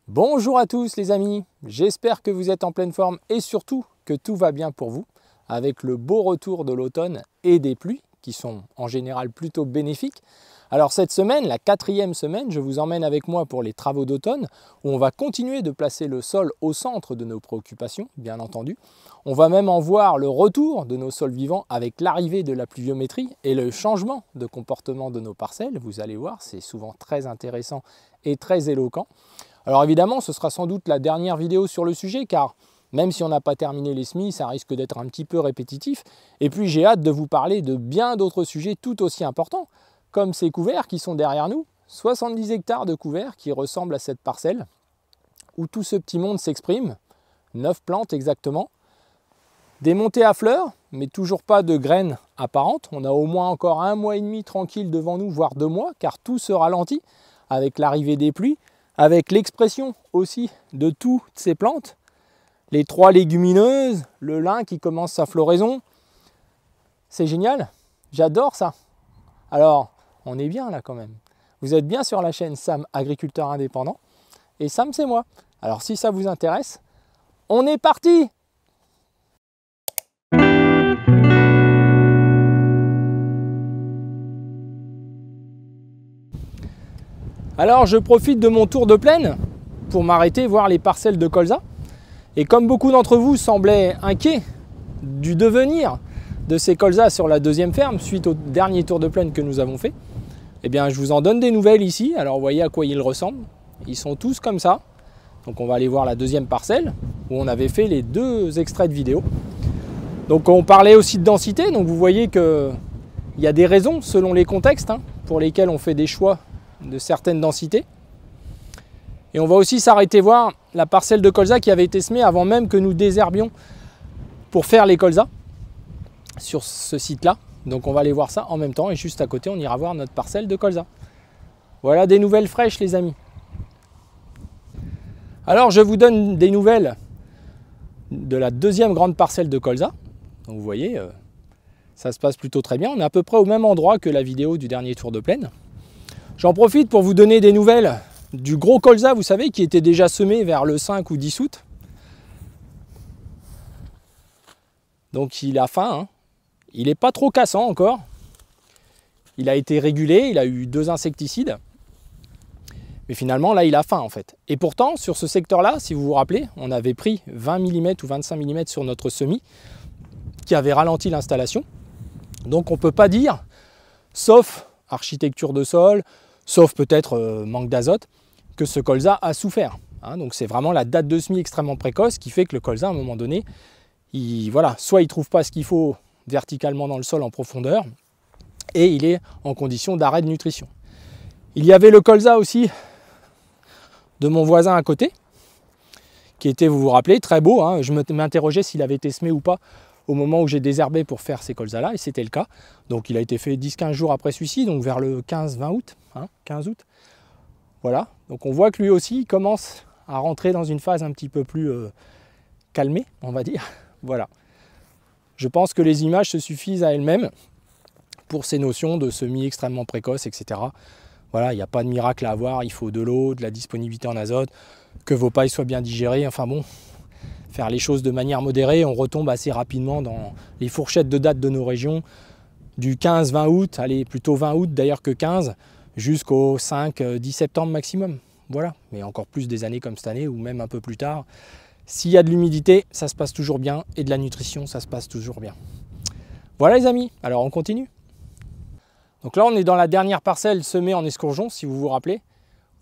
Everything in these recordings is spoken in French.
Bonjour à tous les amis, j'espère que vous êtes en pleine forme et surtout que tout va bien pour vous avec le beau retour de l'automne et des pluies qui sont en général plutôt bénéfiques. Alors cette semaine, la 4e semaine, je vous emmène avec moi pour les travaux d'automne où on va continuer de placer le sol au centre de nos préoccupations, bien entendu. On va même en voir le retour de nos sols vivants avec l'arrivée de la pluviométrie et le changement de comportement de nos parcelles. Vous allez voir, c'est souvent très intéressant et très éloquent. Alors évidemment, ce sera sans doute la dernière vidéo sur le sujet car même si on n'a pas terminé les semis, ça risque d'être un petit peu répétitif. Et puis j'ai hâte de vous parler de bien d'autres sujets tout aussi importants, comme ces couverts qui sont derrière nous, 70 hectares de couverts qui ressemblent à cette parcelle, où tout ce petit monde s'exprime, 9 plantes exactement, des montées à fleurs, mais toujours pas de graines apparentes. On a au moins encore 1 mois et demi tranquille devant nous, voire 2 mois, car tout se ralentit avec l'arrivée des pluies, avec l'expression aussi de toutes ces plantes, les 3 légumineuses, le lin qui commence sa floraison. C'est génial, j'adore ça. Alors, on est bien là quand même. Vous êtes bien sur la chaîne Sam, agriculteur indépendant. Et Sam, c'est moi. Alors si ça vous intéresse, on est parti! Alors je profite de mon tour de plaine pour m'arrêter voir les parcelles de colza. Et comme beaucoup d'entre vous semblaient inquiets du devenir de ces colzas sur la 2e ferme suite au dernier tour de plaine que nous avons fait, eh bien je vous en donne des nouvelles ici. Alors vous voyez à quoi ils ressemblent. Ils sont tous comme ça. Donc on va aller voir la 2e parcelle où on avait fait les 2 extraits de vidéo. Donc on parlait aussi de densité. Donc vous voyez qu'il y a des raisons selon les contextes pour lesquels on fait des choix de certaines densités. Et on va aussi s'arrêter voir la parcelle de colza qui avait été semée avant même que nous désherbions pour faire les colzas sur ce site-là. Donc on va aller voir ça en même temps et juste à côté on ira voir notre parcelle de colza. Voilà des nouvelles fraîches les amis. Alors je vous donne des nouvelles de la 2e grande parcelle de colza. Donc vous voyez, ça se passe plutôt très bien. On est à peu près au même endroit que la vidéo du dernier tour de plaine. J'en profite pour vous donner des nouvelles du gros colza, vous savez, qui était déjà semé vers le 5 ou 10 août. Donc il a faim, il n'est pas trop cassant encore. Il a été régulé, il a eu 2 insecticides. Mais finalement, là, il a faim en fait. Et pourtant, sur ce secteur-là, si vous vous rappelez, on avait pris 20 mm ou 25 mm sur notre semis qui avait ralenti l'installation. Donc on ne peut pas dire, sauf architecture de sol, sauf peut-être manque d'azote, que ce colza a souffert. Donc c'est vraiment la date de semis extrêmement précoce qui fait que le colza, à un moment donné, soit il ne trouve pas ce qu'il faut verticalement dans le sol en profondeur, et il est en condition d'arrêt de nutrition. Il y avait le colza aussi de mon voisin à côté, qui était, vous vous rappelez, très beau. Je m'interrogeais s'il avait été semé ou pas au moment où j'ai désherbé pour faire ces colzas-là, et c'était le cas. Donc il a été fait 10-15 jours après celui-ci, donc vers le 15-20 août, 15 août. Voilà, donc on voit que lui aussi il commence à rentrer dans une phase un petit peu plus calmée, on va dire. Voilà. Je pense que les images se suffisent à elles-mêmes pour ces notions de semis extrêmement précoces, etc. Voilà, il n'y a pas de miracle à avoir, il faut de l'eau, de la disponibilité en azote, que vos pailles soient bien digérées, enfin bon, faire les choses de manière modérée, on retombe assez rapidement dans les fourchettes de date de nos régions, du 15-20 août, allez plutôt 20 août d'ailleurs que 15, jusqu'au 5-10 septembre maximum. Voilà, mais encore plus des années comme cette année ou même un peu plus tard. S'il y a de l'humidité, ça se passe toujours bien et de la nutrition, ça se passe toujours bien. Voilà les amis, alors on continue. Donc là on est dans la dernière parcelle semée en escourgeon, si vous vous rappelez,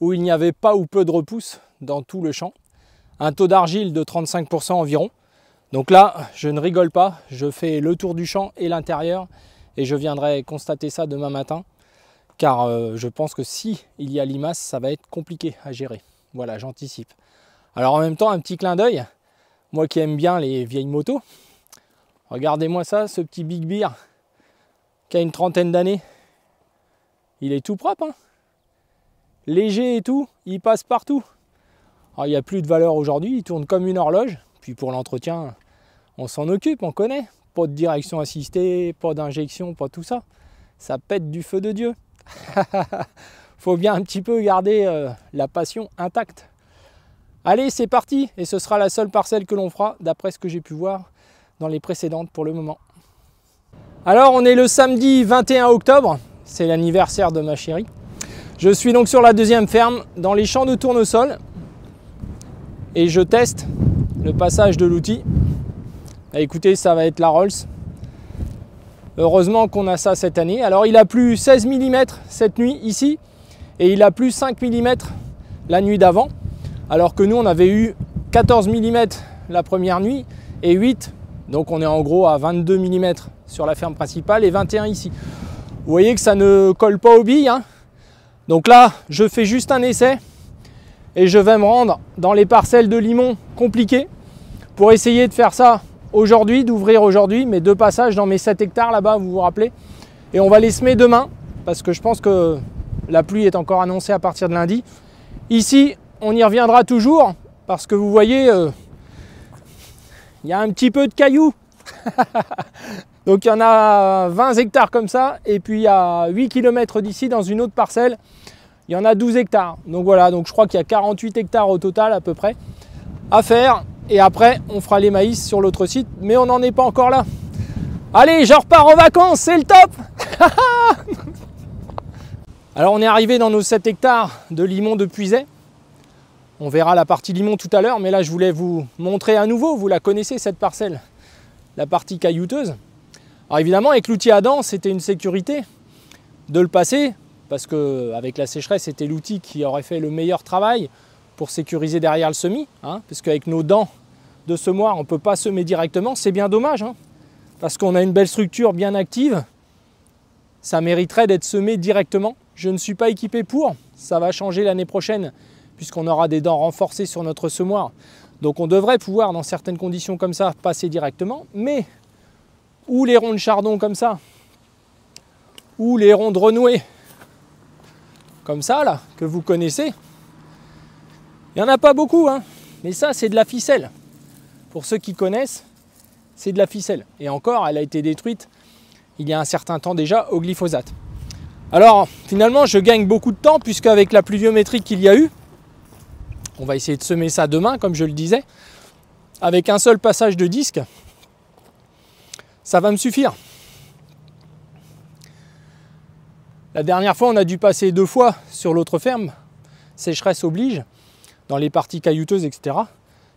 où il n'y avait pas ou peu de repousse dans tout le champ. Un taux d'argile de 35% environ. Donc là, je ne rigole pas, je fais le tour du champ et l'intérieur et je viendrai constater ça demain matin. Car je pense que si il y a limaces, ça va être compliqué à gérer. Voilà, j'anticipe. Alors en même temps, un petit clin d'œil, moi qui aime bien les vieilles motos, regardez-moi ça, ce petit Big Beer qui a une 30aine d'années. Il est tout propre, léger et tout, il passe partout. Alors il n'y a plus de valeur aujourd'hui, il tourne comme une horloge. Puis pour l'entretien, on s'en occupe, on connaît. Pas de direction assistée, pas d'injection, pas tout ça. Ça pète du feu de Dieu. Faut bien un petit peu garder la passion intacte. Allez, c'est parti. Et ce sera la seule parcelle que l'on fera, d'après ce que j'ai pu voir dans les précédentes pour le moment. Alors, on est le samedi 21 octobre. C'est l'anniversaire de ma chérie. Je suis donc sur la deuxième ferme, dans les champs de tournesol. Et je teste le passage de l'outil. Écoutez, ça va être la Rolls. Heureusement qu'on a ça cette année. Alors, il a plu 16 mm cette nuit ici. Et il a plu 5 mm la nuit d'avant. Alors que nous, on avait eu 14 mm la première nuit et 8. Donc, on est en gros à 22 mm sur la ferme principale et 21 ici. Vous voyez que ça ne colle pas aux billes, hein. Donc là, je fais juste un essai et je vais me rendre dans les parcelles de limon compliquées pour essayer de faire ça aujourd'hui, d'ouvrir aujourd'hui mes 2 passages dans mes 7 hectares là-bas, vous vous rappelez. Et on va les semer demain parce que je pense que la pluie est encore annoncée à partir de lundi. Ici, on y reviendra toujours parce que vous voyez, il y a un petit peu de cailloux. Donc il y en a 20 hectares comme ça, et puis à 8 km d'ici, dans une autre parcelle, il y en a 12 hectares. Donc voilà, donc je crois qu'il y a 48 hectares au total à peu près à faire. Et après, on fera les maïs sur l'autre site, mais on n'en est pas encore là. Allez, je repars en vacances, c'est le top. Alors on est arrivé dans nos 7 hectares de limon de Puiset. On verra la partie limon tout à l'heure, mais là je voulais vous montrer à nouveau, vous la connaissez cette parcelle, la partie caillouteuse. Alors évidemment, avec l'outil à dents, c'était une sécurité de le passer, parce qu'avec la sécheresse, c'était l'outil qui aurait fait le meilleur travail pour sécuriser derrière le semis, hein, parce qu'avec nos dents de semoir, on ne peut pas semer directement, c'est bien dommage, hein, parce qu'on a une belle structure bien active, ça mériterait d'être semé directement. Je ne suis pas équipé pour, ça va changer l'année prochaine, puisqu'on aura des dents renforcées sur notre semoir. Donc on devrait pouvoir, dans certaines conditions comme ça, passer directement, mais ou les ronds de chardon comme ça, ou les ronds de renouée, comme ça là, que vous connaissez. Il n'y en a pas beaucoup, hein, mais ça c'est de la ficelle. Pour ceux qui connaissent, c'est de la ficelle. Et encore, elle a été détruite il y a un certain temps déjà au glyphosate. Alors finalement, je gagne beaucoup de temps, puisqu'avec la pluviométrie qu'il y a eu, on va essayer de semer ça demain, comme je le disais, avec un seul passage de disque, ça va me suffire. La dernière fois, on a dû passer 2 fois sur l'autre ferme, sécheresse oblige, dans les parties caillouteuses, etc.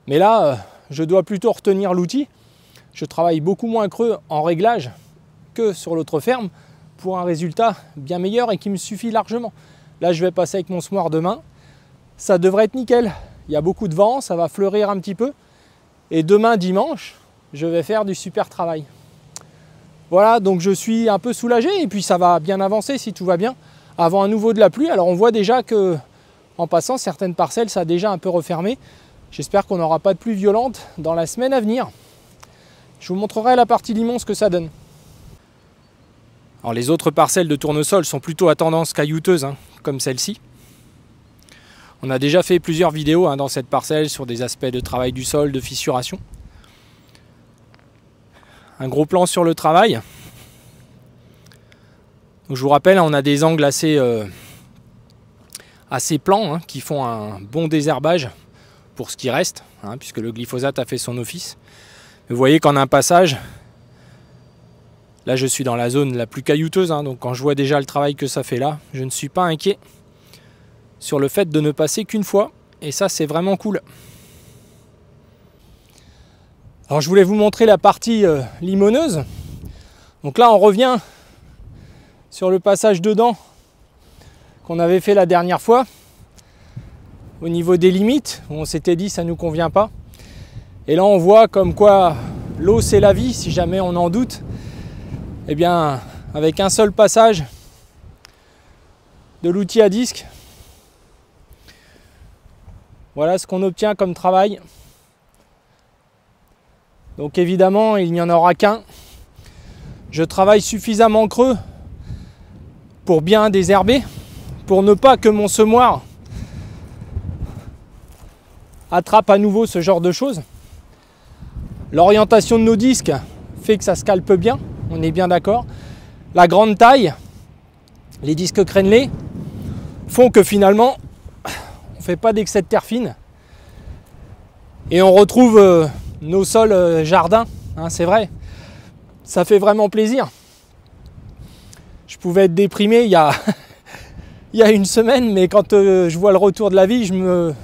Mais là, je dois plutôt retenir l'outil. Je travaille beaucoup moins creux en réglage que sur l'autre ferme pour un résultat bien meilleur et qui me suffit largement. Là, je vais passer avec mon semoir demain. Ça devrait être nickel. Il y a beaucoup de vent, ça va fleurir un petit peu. Et demain, dimanche, je vais faire du super travail. Voilà, donc je suis un peu soulagé et puis ça va bien avancer si tout va bien avant un nouveau de la pluie. Alors on voit déjà que en passant certaines parcelles, ça a déjà un peu refermé. J'espère qu'on n'aura pas de pluie violente dans la semaine à venir. Je vous montrerai la partie limon ce que ça donne. Alors les autres parcelles de tournesol sont plutôt à tendance caillouteuse, hein, comme celle-ci. On a déjà fait plusieurs vidéos, hein, dans cette parcelle sur des aspects de travail du sol, de fissuration. Un gros plan sur le travail. Donc, je vous rappelle, on a des angles assez plans, hein, qui font un bon désherbage pour ce qui reste, hein, puisque le glyphosate a fait son office. Vous voyez qu'en un passage, là je suis dans la zone la plus caillouteuse, hein, donc quand je vois déjà le travail que ça fait là, je ne suis pas inquiet sur le fait de ne passer qu'une fois, et ça c'est vraiment cool. Alors je voulais vous montrer la partie limoneuse. Donc là on revient sur le passage dedans qu'on avait fait la dernière fois. Au niveau des limites, on s'était dit ça ne nous convient pas. Et là on voit comme quoi l'eau c'est la vie, si jamais on en doute. Eh bien avec un seul passage de l'outil à disque, voilà ce qu'on obtient comme travail. Donc évidemment, il n'y en aura qu'un. Je travaille suffisamment creux pour bien désherber, pour ne pas que mon semoir attrape à nouveau ce genre de choses. L'orientation de nos disques fait que ça se calpe bien, on est bien d'accord. La grande taille, les disques crénelés, font que finalement, on ne fait pas d'excès de terre fine. Et on retrouve nos sols jardins, hein, c'est vrai. Ça fait vraiment plaisir. Je pouvais être déprimé il y a, il y a une semaine, mais quand je vois le retour de la vie, je me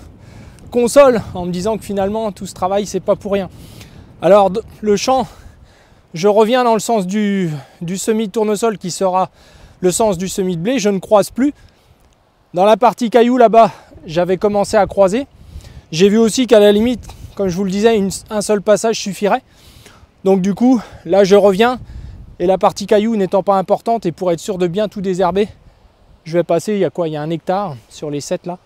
console en me disant que finalement tout ce travail c'est pas pour rien. Alors le champ, je reviens dans le sens du semis de tournesol qui sera le sens du semis de blé, je ne croise plus. Dans la partie caillou là-bas, j'avais commencé à croiser. J'ai vu aussi qu'à la limite, comme je vous le disais, un seul passage suffirait. Donc du coup, là je reviens et la partie caillou n'étant pas importante et pour être sûr de bien tout désherber, je vais passer, il y a quoi? Il y a 1 hectare sur les 7 là.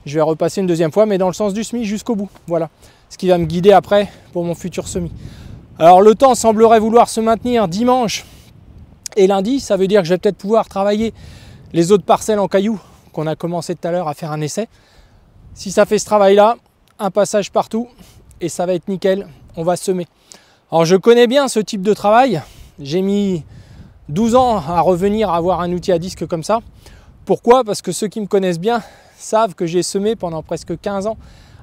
Je vais repasser une deuxième fois, mais dans le sens du semis jusqu'au bout. Voilà, ce qui va me guider après pour mon futur semis. Alors le temps semblerait vouloir se maintenir dimanche et lundi. Ça veut dire que je vais peut-être pouvoir travailler les autres parcelles en caillou qu'on a commencé tout à l'heure à faire un essai. Si ça fait ce travail-là, un passage partout et ça va être nickel, on va semer. Alors je connais bien ce type de travail. J'ai mis 12 ans à revenir à avoir un outil à disque comme ça. Pourquoi? Parce que ceux qui me connaissent bien savent que j'ai semé pendant presque 15 ans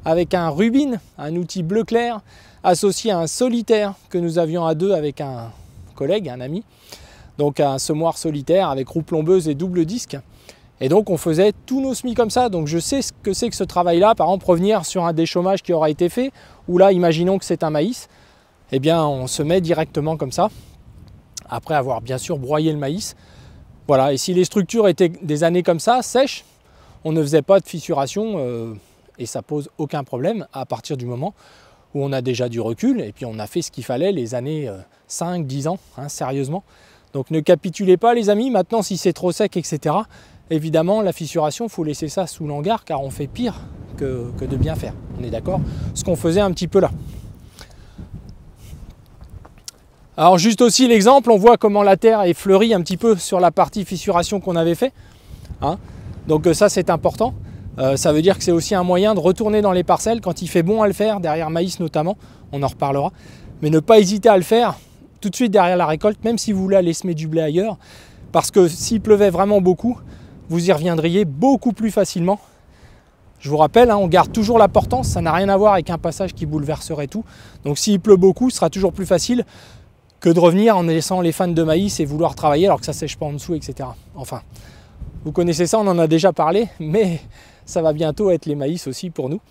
avec un Rubin, un outil bleu clair, associé à un solitaire que nous avions à deux avec un collègue, un ami. Donc un semoir solitaire avec roue plombeuse et double disque. Et donc on faisait tous nos semis comme ça. Donc je sais ce que c'est que ce travail-là. Par exemple, revenir sur un déchômage qui aura été fait, ou là, imaginons que c'est un maïs, eh bien on se met directement comme ça, après avoir bien sûr broyé le maïs. Voilà, et si les structures étaient des années comme ça, sèches, on ne faisait pas de fissuration et ça pose aucun problème à partir du moment où on a déjà du recul et puis on a fait ce qu'il fallait les années 5, 10 ans, hein, sérieusement. Donc ne capitulez pas les amis. Maintenant si c'est trop sec, etc., évidemment la fissuration, il faut laisser ça sous l'hangar car on fait pire que de bien faire. On est d'accord? Ce qu'on faisait un petit peu là. Alors juste aussi l'exemple, on voit comment la terre est fleurie un petit peu sur la partie fissuration qu'on avait fait. Hein, donc ça c'est important. Ça veut dire que c'est aussi un moyen de retourner dans les parcelles quand il fait bon à le faire, derrière maïs notamment, on en reparlera. Mais ne pas hésiter à le faire tout de suite derrière la récolte, même si vous voulez aller semer du blé ailleurs. Parce que s'il pleuvait vraiment beaucoup, vous y reviendriez beaucoup plus facilement. Je vous rappelle, hein, on garde toujours la portance, ça n'a rien à voir avec un passage qui bouleverserait tout. Donc s'il pleut beaucoup, ce sera toujours plus facile que de revenir en laissant les fans de maïs et vouloir travailler alors que ça ne sèche pas en dessous, etc. Enfin, vous connaissez ça, on en a déjà parlé, mais ça va bientôt être les maïs aussi pour nous.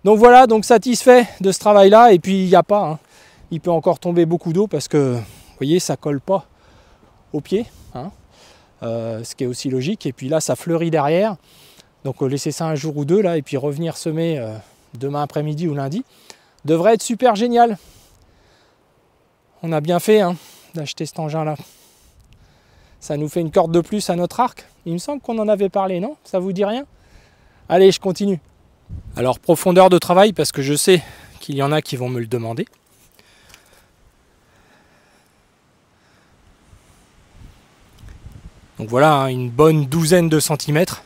Donc voilà, donc satisfait de ce travail-là, et puis il n'y a pas, hein, il peut encore tomber beaucoup d'eau parce que, vous voyez, ça ne colle pas au pied, hein, ce qui est aussi logique, et puis là ça fleurit derrière, donc laisser ça un jour ou deux, là, et puis revenir semer demain après-midi ou lundi, devrait être super génial. On a bien fait hein, d'acheter cet engin-là. Ça nous fait une corde de plus à notre arc. Il me semble qu'on en avait parlé, non? Ça vous dit rien? Allez, je continue. Alors, profondeur de travail, parce que je sais qu'il y en a qui vont me le demander. Donc voilà, hein, une bonne douzaine de centimètres.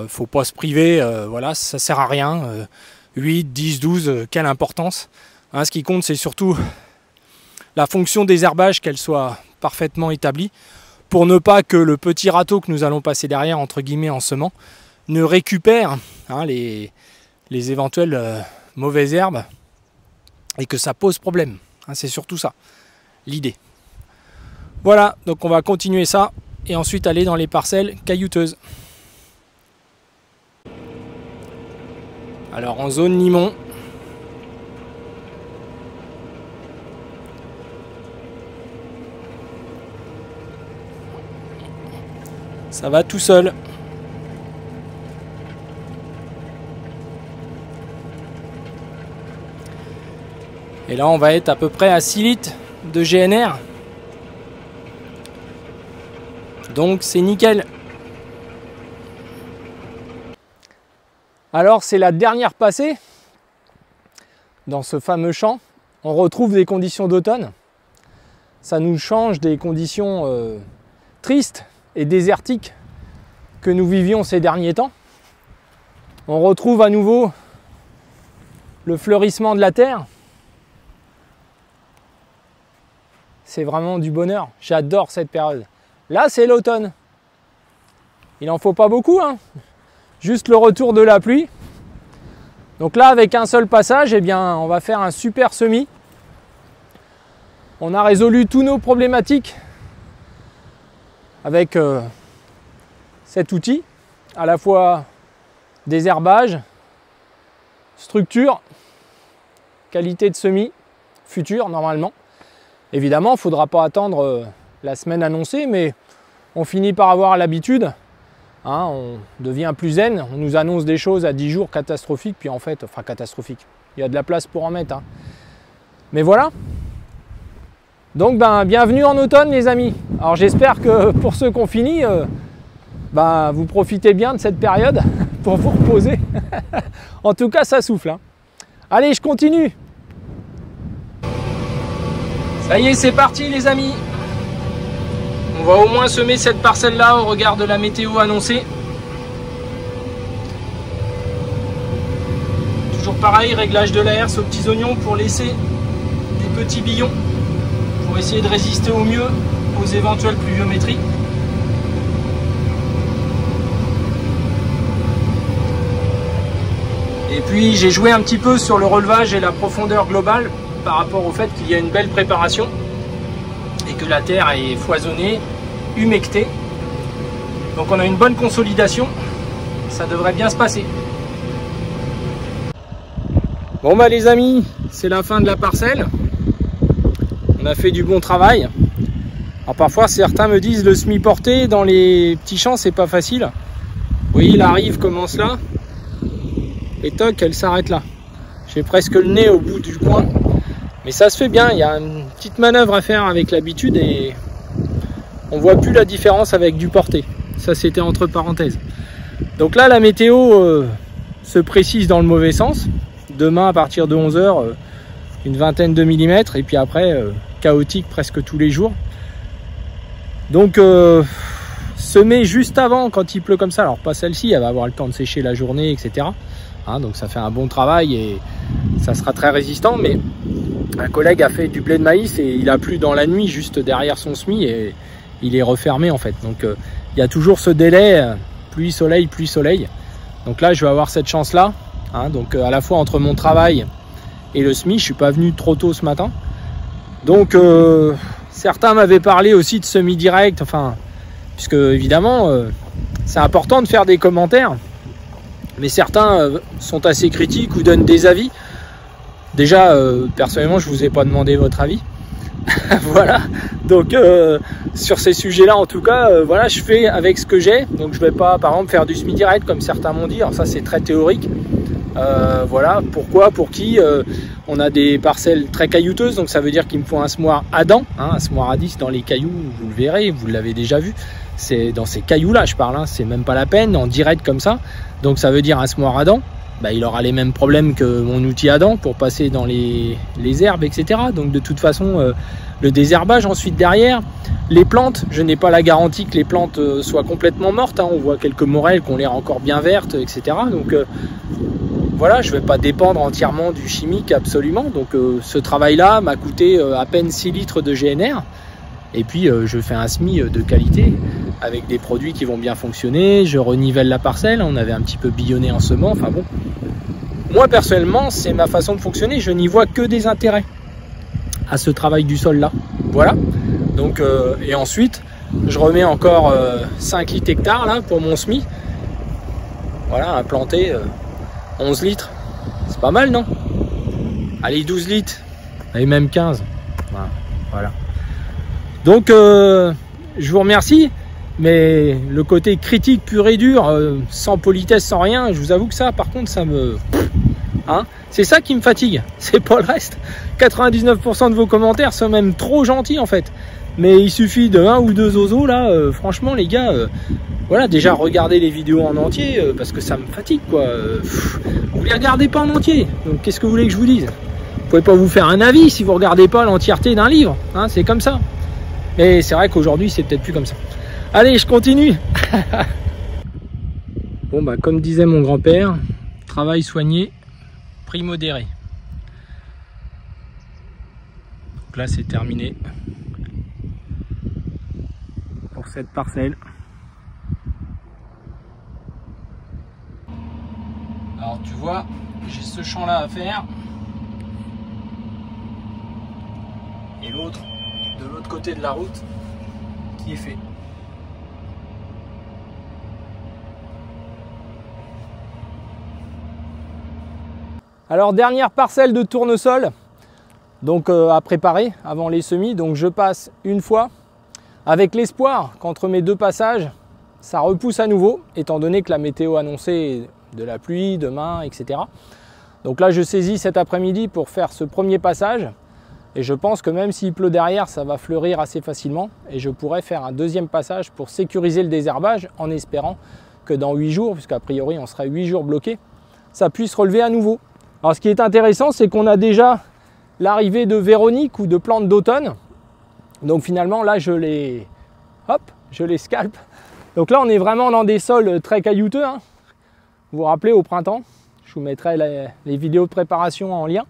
Faut pas se priver, voilà, ça sert à rien. 8, 10, 12, quelle importance. Hein, ce qui compte, c'est surtout la fonction désherbage, qu'elle soit parfaitement établie, pour ne pas que le petit râteau que nous allons passer derrière, entre guillemets, en semant, ne récupère hein, les éventuelles mauvaises herbes et que ça pose problème. Hein, c'est surtout ça, l'idée. Voilà, donc on va continuer ça et ensuite aller dans les parcelles caillouteuses. Alors en zone limon, ça va tout seul. Et là, on va être à peu près à 6 litres de GNR. Donc, c'est nickel. Alors, c'est la dernière passée. Dans ce fameux champ, on retrouve des conditions d'automne. Ça nous change des conditions tristes et désertiques que nous vivions ces derniers temps. On retrouve à nouveau le fleurissement de la terre. C'est vraiment du bonheur. J'adore cette période. Là, c'est l'automne. Il n'en faut pas beaucoup, hein. Juste le retour de la pluie. Donc là, avec un seul passage, eh bien, on va faire un super semis. On a résolu tous nos problématiques avec cet outil, à la fois désherbage, structure, qualité de semis, futur normalement. Évidemment, il ne faudra pas attendre la semaine annoncée, mais on finit par avoir l'habitude. Hein, on devient plus zen, on nous annonce des choses à 10 jours catastrophiques, puis en fait, enfin catastrophiques, il y a de la place pour en mettre. Hein. Mais voilà. Donc bienvenue en automne les amis. Alors j'espère que pour ceux qui ont fini, vous profitez bien de cette période pour vous reposer. En tout cas ça souffle. Hein. Allez, je continue. Ça y est, c'est parti les amis. On va au moins semer cette parcelle-là au regard de la météo annoncée. Toujours pareil, réglage de la herse aux petits oignons pour laisser des petits billons, pour essayer de résister au mieux aux éventuelles pluviométries. Et puis j'ai joué un petit peu sur le relevage et la profondeur globale par rapport au fait qu'il y a une belle préparation et que la terre est foisonnée, humectée. Donc on a une bonne consolidation, ça devrait bien se passer. Bon les amis, c'est la fin de la parcelle. On a fait du bon travail. Alors parfois certains me disent le semis porté dans les petits champs c'est pas facile. Vous voyez la rive commence là et toc elle s'arrête là. J'ai presque le nez au bout du coin. Mais ça se fait bien, il y a une petite manœuvre à faire avec l'habitude et on voit plus la différence avec du porté. Ça c'était entre parenthèses. Donc là la météo se précise dans le mauvais sens. Demain à partir de 11 h, une vingtaine de millimètres et puis après chaotique presque tous les jours. Donc semer juste avant quand il pleut comme ça, alors pas celle-ci, elle va avoir le temps de sécher la journée, etc. Hein, donc ça fait un bon travail et ça sera très résistant, mais un collègue a fait du blé de maïs et il a plu dans la nuit juste derrière son semis et il est refermé en fait. Donc il y a toujours ce délai pluie soleil. Donc là je vais avoir cette chance là. Hein, donc à la fois entre mon travail et le semis, je suis pas venu trop tôt ce matin. Donc certains m'avaient parlé aussi de semis direct, enfin puisque évidemment c'est important de faire des commentaires. Mais certains sont assez critiques ou donnent des avis. Déjà, personnellement, je vous ai pas demandé votre avis. Voilà. Donc, sur ces sujets-là, en tout cas, voilà, je fais avec ce que j'ai. Donc, je vais pas, par exemple, faire du semi-direct comme certains m'ont dit. Alors ça, c'est très théorique. Voilà. Pourquoi, pour qui on a des parcelles très caillouteuses. Donc, ça veut dire qu'il me faut un semoir à dents. Hein, un semoir à 10 dans les cailloux. Vous le verrez, vous l'avez déjà vu. C'est dans ces cailloux-là, je parle. Hein, c'est même pas la peine en direct comme ça. Donc, ça veut dire un semoir à dents. Il aura les mêmes problèmes que mon outil à dents pour passer dans les herbes, etc. Donc de toute façon, le désherbage ensuite derrière, les plantes, je n'ai pas la garantie que les plantes soient complètement mortes. Hein. On voit quelques morels qui ont l'air encore bien vertes, etc. Donc voilà, je ne vais pas dépendre entièrement du chimique absolument. Donc ce travail-là m'a coûté à peine 6 litres de GNR. Et puis je fais un semis de qualité avec des produits qui vont bien fonctionner. Je renivelle la parcelle, on avait un petit peu billonné en semant, enfin bon. Moi personnellement, c'est ma façon de fonctionner, je n'y vois que des intérêts à ce travail du sol là. Voilà. Donc et ensuite, je remets encore 5 litres hectares là pour mon semis. Voilà, implanté 11 litres. C'est pas mal, non? Allez, 12 litres. Et même 15. Voilà. Donc, je vous remercie, mais le côté critique pur et dur, sans politesse, sans rien, je vous avoue que ça, par contre, ça me... Hein, c'est ça qui me fatigue, c'est pas le reste. 99% de vos commentaires sont même trop gentils, en fait. Mais il suffit de 1 ou 2 zozos, là, franchement, les gars, voilà, déjà, regardez les vidéos en entier, parce que ça me fatigue, quoi. Vous les regardez pas en entier, donc qu'est-ce que vous voulez que je vous dise? Vous pouvez pas vous faire un avis si vous regardez pas l'entièreté d'un livre, hein, c'est comme ça. Mais c'est vrai qu'aujourd'hui, c'est peut-être plus comme ça. Allez, je continue. Bon, comme disait mon grand-père, travail soigné, prix modéré. Donc là, c'est terminé pour cette parcelle. Alors tu vois, j'ai ce champ-là à faire. Et l'autre, de l'autre côté de la route, qui est fait. Alors, dernière parcelle de tournesol, donc à préparer avant les semis. Donc je passe une fois, avec l'espoir qu'entre mes deux passages, ça repousse à nouveau, étant donné que la météo annonçait de la pluie demain, etc. Donc là, je saisis cet après-midi pour faire ce premier passage. Et je pense que même s'il pleut derrière, ça va fleurir assez facilement. Et je pourrais faire un deuxième passage pour sécuriser le désherbage, en espérant que dans 8 jours, puisqu'a priori on sera 8 jours bloqués, ça puisse relever à nouveau. Alors ce qui est intéressant, c'est qu'on a déjà l'arrivée de Véronique ou de plantes d'automne. Donc finalement, là, je les scalpe. Donc là, on est vraiment dans des sols très caillouteux, hein. Vous vous rappelez, au printemps, je vous mettrai les vidéos de préparation en lien.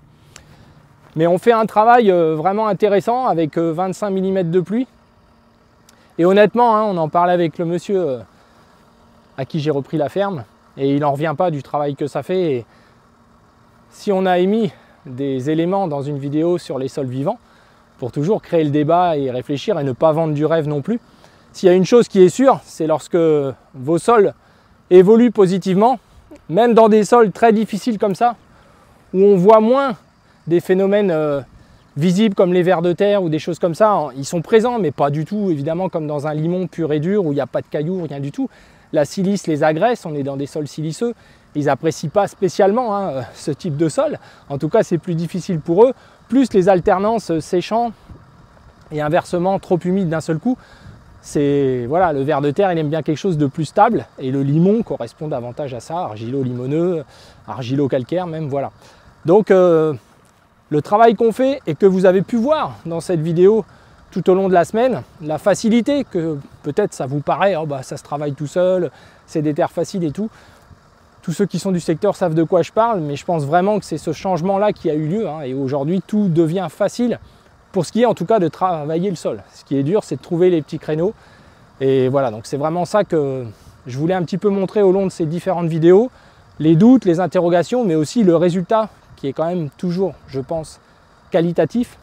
Mais on fait un travail vraiment intéressant avec 25 mm de pluie. Et honnêtement, hein, on en parlait avec le monsieur à qui j'ai repris la ferme. Et il n'en revient pas du travail que ça fait. Et si on a émis des éléments dans une vidéo sur les sols vivants, pour toujours créer le débat et réfléchir et ne pas vendre du rêve non plus, s'il y a une chose qui est sûre, c'est lorsque vos sols évoluent positivement, même dans des sols très difficiles comme ça, où on voit moins des phénomènes visibles comme les vers de terre ou des choses comme ça, ils sont présents, mais pas du tout évidemment comme dans un limon pur et dur où il n'y a pas de cailloux, rien du tout. La silice les agresse, on est dans des sols siliceux, ils n'apprécient pas spécialement hein, ce type de sol, en tout cas c'est plus difficile pour eux, plus les alternances séchant et inversement trop humides d'un seul coup. C'est voilà, le ver de terre il aime bien quelque chose de plus stable et le limon correspond davantage à ça, argilo-limoneux, argilo-calcaire même, voilà. Donc le travail qu'on fait et que vous avez pu voir dans cette vidéo tout au long de la semaine, la facilité que peut-être ça vous paraît, oh bah, ça se travaille tout seul, c'est des terres faciles et tout. Tous ceux qui sont du secteur savent de quoi je parle, mais je pense vraiment que c'est ce changement-là qui a eu lieu hein, et aujourd'hui tout devient facile pour ce qui est en tout cas de travailler le sol. Ce qui est dur, c'est de trouver les petits créneaux. Et voilà, donc c'est vraiment ça que je voulais un petit peu montrer au long de ces différentes vidéos. Les doutes, les interrogations, mais aussi le résultat qui est quand même toujours, je pense, qualitatif.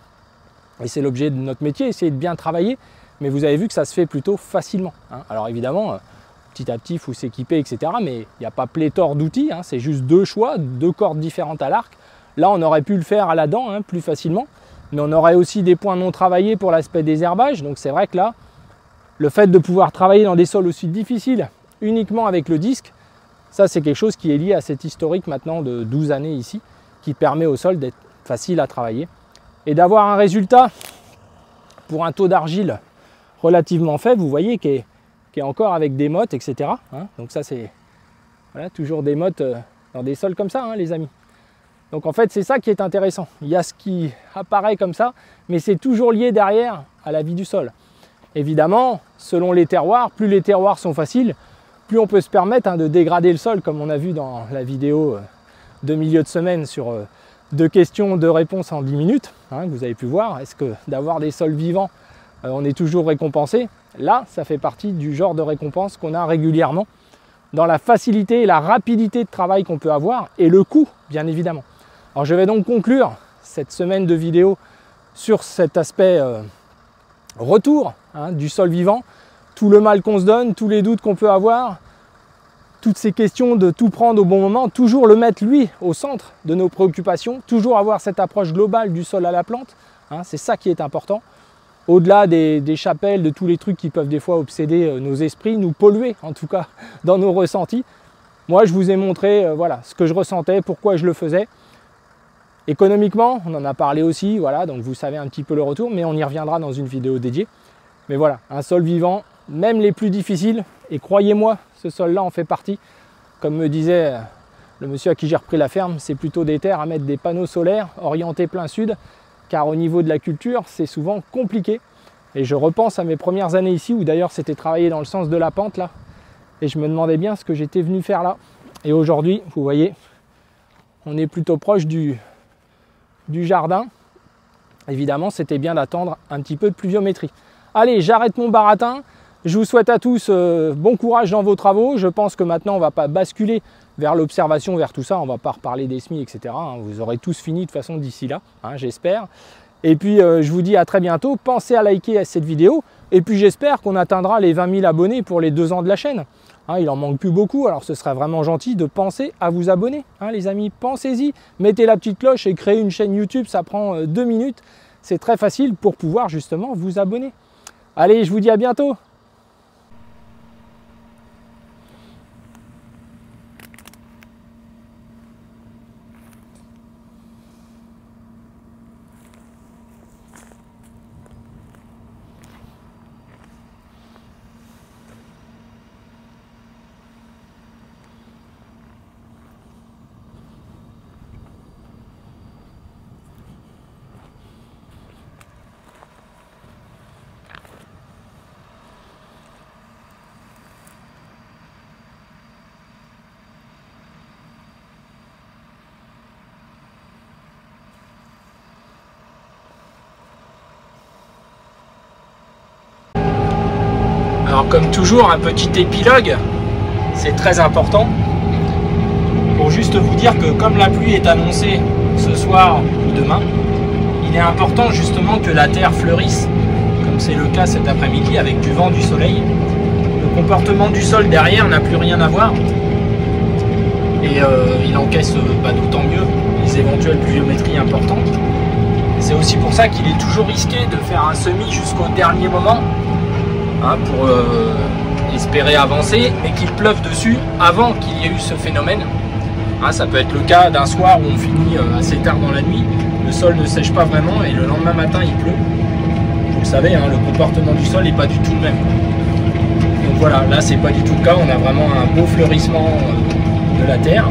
Et c'est l'objet de notre métier, essayer de bien travailler. Mais vous avez vu que ça se fait plutôt facilement, hein. Alors évidemment, petit à petit, il faut s'équiper, etc. Mais il n'y a pas pléthore d'outils, hein. C'est juste deux choix, deux cordes différentes à l'arc. Là, on aurait pu le faire à la dent, hein, plus facilement. Mais on aurait aussi des points non travaillés pour l'aspect désherbage. Donc c'est vrai que là, le fait de pouvoir travailler dans des sols aussi difficiles uniquement avec le disque, ça c'est quelque chose qui est lié à cet historique maintenant de 12 années ici, qui permet au sol d'être facile à travailler et d'avoir un résultat pour un taux d'argile relativement faible, vous voyez, qui est encore avec des mottes, etc. Hein. Donc ça c'est voilà, toujours des mottes dans des sols comme ça, hein, les amis. Donc en fait c'est ça qui est intéressant. Il y a ce qui apparaît comme ça, mais c'est toujours lié derrière à la vie du sol. Évidemment, selon les terroirs, plus les terroirs sont faciles, plus on peut se permettre hein, de dégrader le sol, comme on a vu dans la vidéo de milieu de semaine sur 2 questions, 2 réponses en 10 minutes, hein, que vous avez pu voir. Est-ce que d'avoir des sols vivants, on est toujours récompensé? Là, ça fait partie du genre de récompense qu'on a régulièrement dans la facilité et la rapidité de travail qu'on peut avoir et le coût, bien évidemment. Alors je vais donc conclure cette semaine de vidéo sur cet aspect retour hein, du sol vivant, tout le mal qu'on se donne, tous les doutes qu'on peut avoir, toutes ces questions de tout prendre au bon moment, toujours le mettre lui au centre de nos préoccupations, toujours avoir cette approche globale du sol à la plante, hein, c'est ça qui est important. Au-delà des chapelles, de tous les trucs qui peuvent des fois obséder nos esprits, nous polluer en tout cas dans nos ressentis. Moi je vous ai montré voilà, ce que je ressentais, pourquoi je le faisais. Économiquement, on en a parlé aussi, voilà, donc vous savez un petit peu le retour, mais on y reviendra dans une vidéo dédiée. Mais voilà, un sol vivant, même les plus difficiles, et croyez-moi, ce sol-là en fait partie. Comme me disait le monsieur à qui j'ai repris la ferme, c'est plutôt des terres à mettre des panneaux solaires orientés plein sud, car au niveau de la culture, c'est souvent compliqué. Et je repense à mes premières années ici, où d'ailleurs c'était travailler dans le sens de la pente, là, et je me demandais bien ce que j'étais venu faire là. Et aujourd'hui, vous voyez, on est plutôt proche du jardin. Évidemment, c'était bien d'attendre un petit peu de pluviométrie. Allez, j'arrête mon baratin. Je vous souhaite à tous bon courage dans vos travaux. Je pense que maintenant, on ne va pas basculer vers l'observation, vers tout ça. On ne va pas reparler des semis, etc. Vous aurez tous fini de toute façon d'ici là, j'espère. Et puis, je vous dis à très bientôt. Pensez à liker cette vidéo. Et puis, j'espère qu'on atteindra les 20 000 abonnés pour les 2 ans de la chaîne. Il en manque plus beaucoup, alors ce serait vraiment gentil de penser à vous abonner. Les amis, pensez-y. Mettez la petite cloche et créez une chaîne YouTube. Ça prend 2 minutes. C'est très facile pour pouvoir justement vous abonner. Allez, je vous dis à bientôt. Alors comme toujours, un petit épilogue, c'est très important, pour juste vous dire que comme la pluie est annoncée ce soir ou demain, il est important justement que la terre fleurisse, comme c'est le cas cet après-midi avec du vent, du soleil. Le comportement du sol derrière n'a plus rien à voir, et il encaisse d'autant mieux les éventuelles pluviométries importantes. C'est aussi pour ça qu'il est toujours risqué de faire un semis jusqu'au dernier moment, pour espérer avancer, mais qu'il pleuve dessus avant qu'il y ait eu ce phénomène. Ça peut être le cas d'un soir où on finit assez tard dans la nuit, le sol ne sèche pas vraiment et le lendemain matin il pleut. Vous le savez, le comportement du sol n'est pas du tout le même. Donc voilà, là c'est pas du tout le cas, on a vraiment un beau fleurissement de la terre.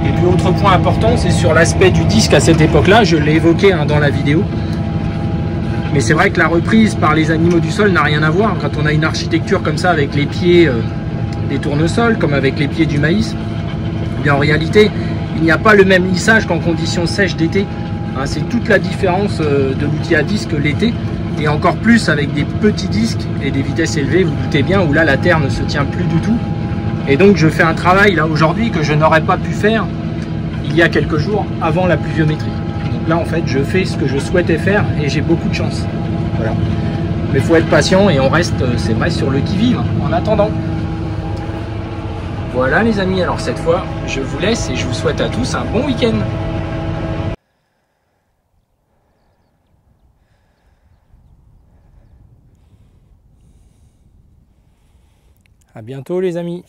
Et puis autre point important, c'est sur l'aspect du disque à cette époque-là, je l'ai évoqué dans la vidéo. Mais c'est vrai que la reprise par les animaux du sol n'a rien à voir. Quand on a une architecture comme ça avec les pieds des tournesols, comme avec les pieds du maïs, eh bien en réalité, il n'y a pas le même lissage qu'en conditions sèches d'été. C'est toute la différence de l'outil à disque l'été, et encore plus avec des petits disques et des vitesses élevées, vous doutez bien, où là la terre ne se tient plus du tout. Et donc je fais un travail là aujourd'hui que je n'aurais pas pu faire il y a quelques jours avant la pluviométrie. Donc là en fait je fais ce que je souhaitais faire et j'ai beaucoup de chance. Voilà. Mais il faut être patient et on reste, c'est vrai, sur le qui-vive en attendant. Voilà les amis, alors cette fois je vous laisse et je vous souhaite à tous un bon week-end. À bientôt les amis.